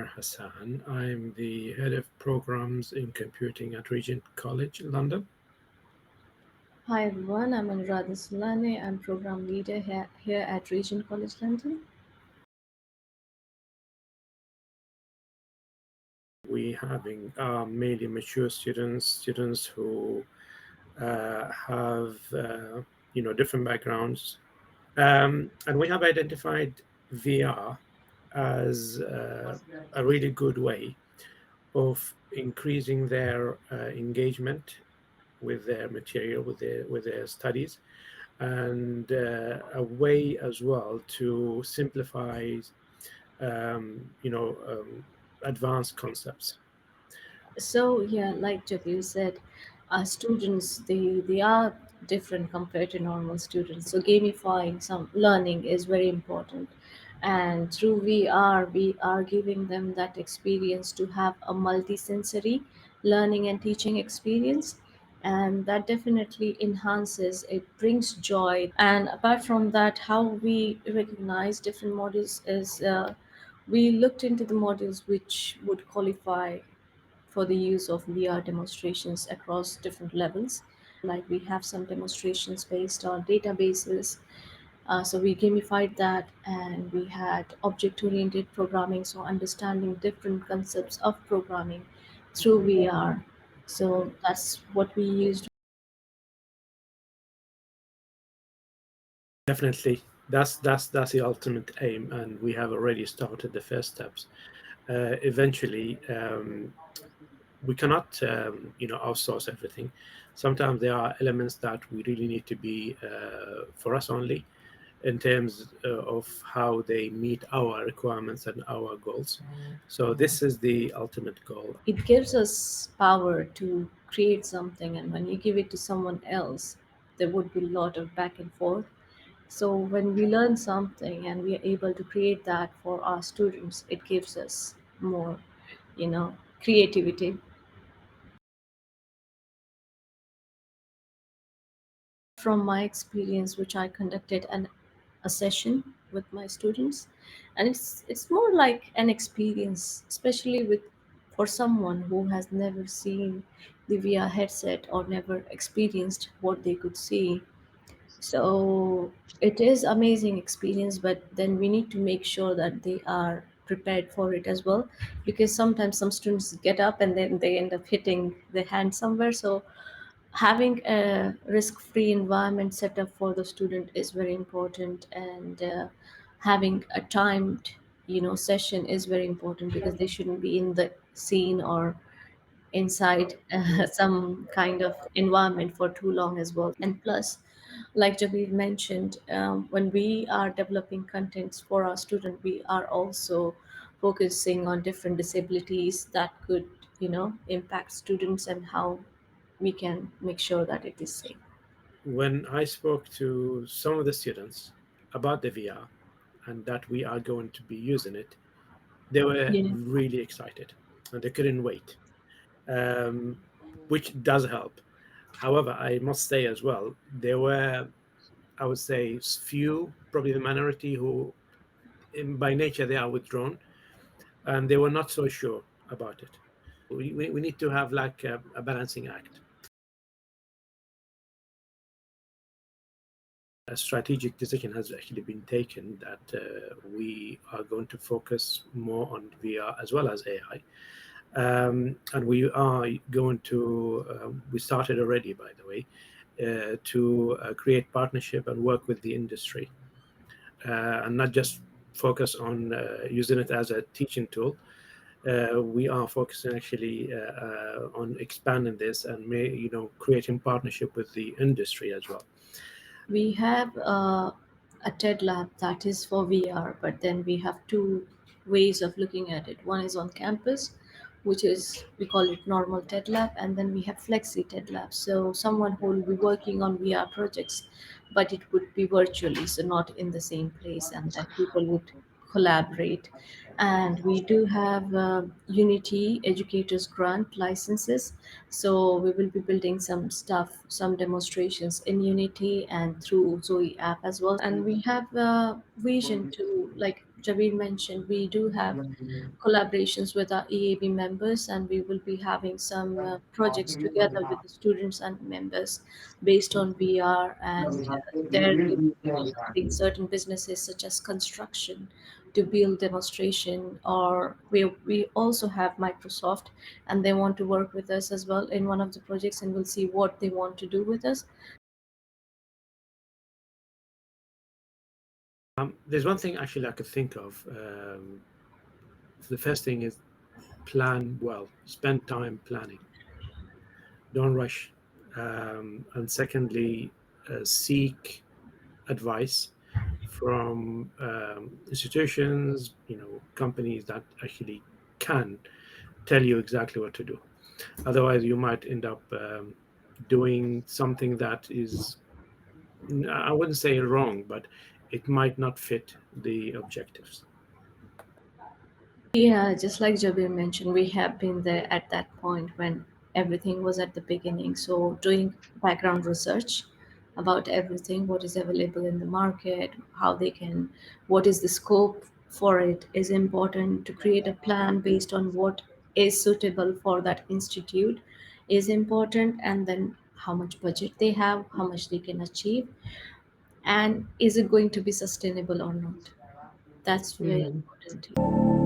engineer Hassan. I'm the head of programs in computing at Regent College, London. Hi everyone, I'm Anuradha Sulane. I'm program leader here at Regent College London. We having mainly mature students, students who have different backgrounds, and we have identified VR as a really good way of increasing their engagement with their material, with their studies, and a way as well to simplify, um, you know, um, advanced concepts. So yeah, like Jabir said, students they are different compared to normal students. So gamifying some learning is very important, and through VR we are giving them that experience to have a multisensory learning and teaching experience, and that definitely enhances. It brings joy, and apart from that, how we recognize different modules is. We looked into the modules which would qualify for the use of VR demonstrations across different levels. Like we have some demonstrations based on databases. So we gamified that, and we had object oriented programming, so understanding different concepts of programming through VR. So that's what we used. Definitely, that's the ultimate aim, and we have already started the first steps. Eventually, we cannot outsource everything. Sometimes there are elements that we really need to be for us only, in terms of how they meet our requirements and our goals. So this is the ultimate goal. It gives us power to create something, and when you give it to someone else, there would be a lot of back and forth. So when we learn something and we are able to create that for our students, it gives us more, creativity. From my experience, which I conducted a session with my students, and it's more like an experience, especially with for someone who has never seen the VR headset or never experienced what they could see. So it is amazing experience, but then we need to make sure that they are prepared for it as well, because sometimes some students get up and then they end up hitting their hand somewhere. So having a risk-free environment set up for the student is very important, and having a timed session is very important, because they shouldn't be in the scene or inside some kind of environment for too long as well. And plus, like Jabir mentioned, when we are developing contents for our student, we are also focusing on different disabilities that could impact students, and how we can make sure that it is safe. When I spoke to some of the students about the VR and that we are going to be using it, they were Yeah. really excited and they couldn't wait, um, which does help. However, I must say as well, there were, I would say, few, probably the minority, who, by nature, they are withdrawn and they were not so sure about it. We need to have like a balancing act. A strategic decision has actually been taken that we are going to focus more on VR as well as AI. And we are going to, we started already, by the way, to create partnership and work with the industry, and not just focus on using it as a teaching tool. We are focusing actually on expanding this and creating partnership with the industry as well. We have a TED lab that is for VR, but then we have two ways of looking at it. One is on campus, which is we call it normal TED lab, and then we have flexi TED lab. So someone who will be working on VR projects, but it would be virtually, so not in the same place, and that people would collaborate. And we do have Unity Educators Grant licenses. So we will be building some stuff, some demonstrations in Unity and through Zoe app as well. And we have a vision to, like Jabir mentioned, we do have collaborations with our EAB members, and we will be having some projects together with the students and members based on VR. And there we will be contacting certain businesses such as construction to build demonstration, or we also have Microsoft, and they want to work with us as well in one of the projects, and we'll see what they want to do with us. There's one thing actually I could think of. The first thing is plan well, spend time planning, don't rush. And secondly, seek advice from institutions, companies that actually can tell you exactly what to do. Otherwise, you might end up doing something that is, I wouldn't say wrong, but it might not fit the objectives. Yeah, just like Jabir mentioned, we have been there at that point when everything was at the beginning. So, doing background research about everything, what is available in the market, how they can, what is the scope for it is important. To create a plan based on what is suitable for that institute is important, and then how much budget they have, how much they can achieve, and is it going to be sustainable or not. That's very Mhm. important.